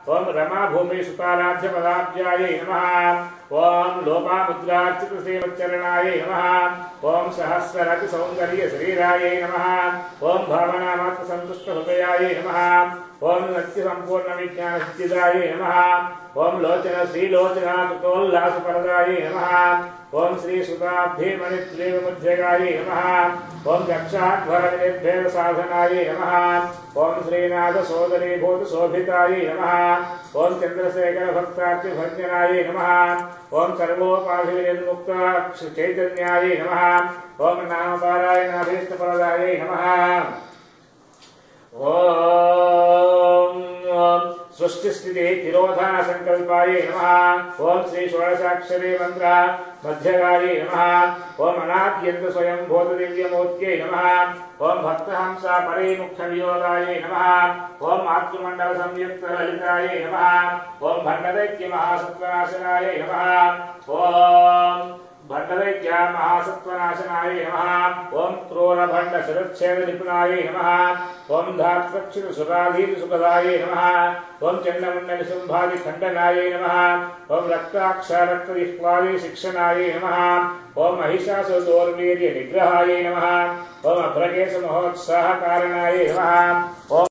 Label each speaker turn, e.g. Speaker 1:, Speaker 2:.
Speaker 1: ओम रमा भूमि सुताराध्य पदाब्जायै नमः। ओम लोपामुद्रार्चित श्रीमच्चरणायै नमः। ओम सहस्ररति सौंदर्य शरीरायै नमः। ओम भावनामात्र संतुष्ट हृदयायै नमः। ओम नित्य संपूर्ण विज्ञान सिद्धिदायै नमः। ओम लोचन श्रीलोचना कृतोल्लास परदायै नमः। ओम श्री सुताब्धे मणित्रेव मुद्रगायै नमः। ओम रक्षाध्वर निर्भेद साधनायै नमः। ओम श्रीनाथ सोदरी भूत शोभितायै नमः। ओम चंद्रशेखर भक्तार्ति भंजनायै नमः। ओम सर्वोपाधिर्मुक्त चैतन्यायै नमः। ओम नाम पारायणाभीष्ट फलदायै नमः। ओम सृष्टि स्थिति तिरोधान संकल्पायै नमः। ओम श्री षोडशाक्षरी मंत्र मध्यगायै नमः। ओम अनाद्यन्त स्वयं भूत दिव्यमूर्त्यै नमः। ओम भक्तहंसा परिमुख वियोगायै नमः। ओम मातृमंडल संयुक्त ललितायै नमः। ओम भंडदैत्य महासत्वनाशनायै नमः। ओम भंडदैत्य महासत्वनाशनाय नमः। ओम क्रूर भंड शिरच्छेद निपुणाय नमः। ओम धात्वक्षित सुराधीत सुखदाय नमः। ओम चंडमुंड निसुंभादि खंडनाय नमः। ओम रक्ताक्ष रक्त विह्वादि शिक्षणाय नमः। ओम महिषासुर दोर्वीर्य निग्रहाय नमः। ओम अभ्रकेश महोत्साह कारणाय नमः। ओम